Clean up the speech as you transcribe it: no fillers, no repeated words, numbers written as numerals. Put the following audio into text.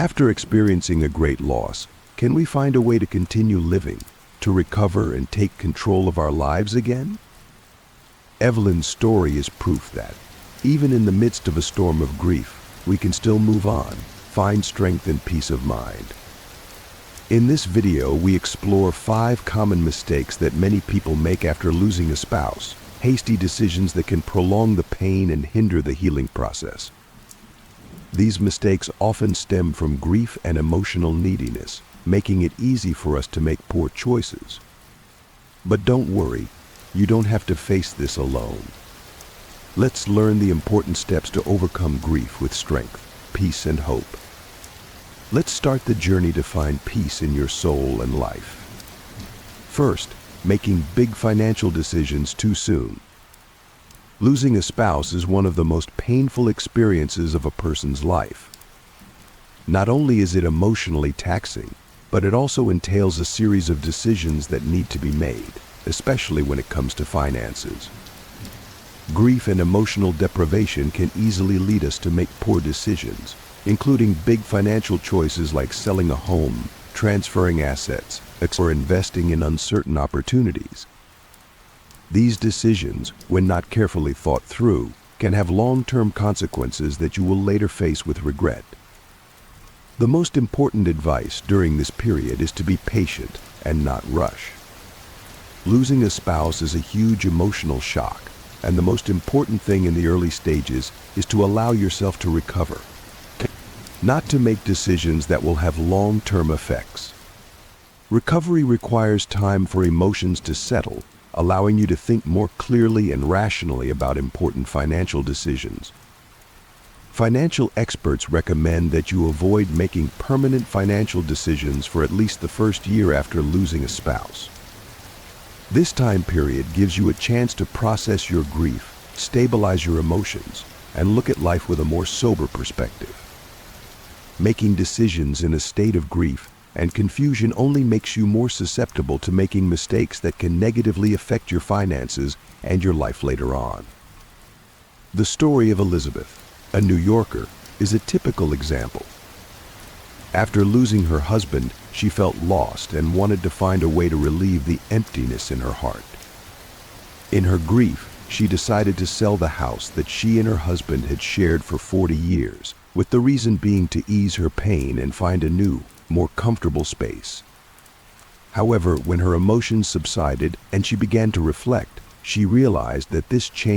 After experiencing a great loss, can we find a way to continue living, to recover and take control of our lives again? Evelyn's story is proof that, even in the midst of a storm of grief, we can still move on, find strength and peace of mind. In this video, we explore 5 common mistakes that many people make after losing a spouse, hasty decisions that can prolong the pain and hinder the healing process. These mistakes often stem from grief and emotional neediness, making it easy for us to make poor choices. But don't worry, you don't have to face this alone. Let's learn the important steps to overcome grief with strength, peace, and hope. Let's start the journey to find peace in your soul and life. First, making big financial decisions too soon. Losing a spouse is one of the most painful experiences of a person's life. Not only is it emotionally taxing, but it also entails a series of decisions that need to be made, especially when it comes to finances. Grief and emotional deprivation can easily lead us to make poor decisions, including big financial choices like selling a home, transferring assets, or investing in uncertain opportunities. These decisions, when not carefully thought through, can have long-term consequences that you will later face with regret. The most important advice during this period is to be patient and not rush. Losing a spouse is a huge emotional shock, and the most important thing in the early stages is to allow yourself to recover, not to make decisions that will have long-term effects. Recovery requires time for emotions to settle, allowing you to think more clearly and rationally about important financial decisions. Financial experts recommend that you avoid making permanent financial decisions for at least the first year after losing a spouse. This time period gives you a chance to process your grief, stabilize your emotions, and look at life with a more sober perspective. Making decisions in a state of grief and confusion only makes you more susceptible to making mistakes that can negatively affect your finances and your life later on. The story of Elizabeth, a New Yorker, is a typical example. After losing her husband, she felt lost and wanted to find a way to relieve the emptiness in her heart. In her grief, she decided to sell the house that she and her husband had shared for 40 years, with the reason being to ease her pain and find a new, more comfortable space. However, when her emotions subsided and she began to reflect, she realized that this change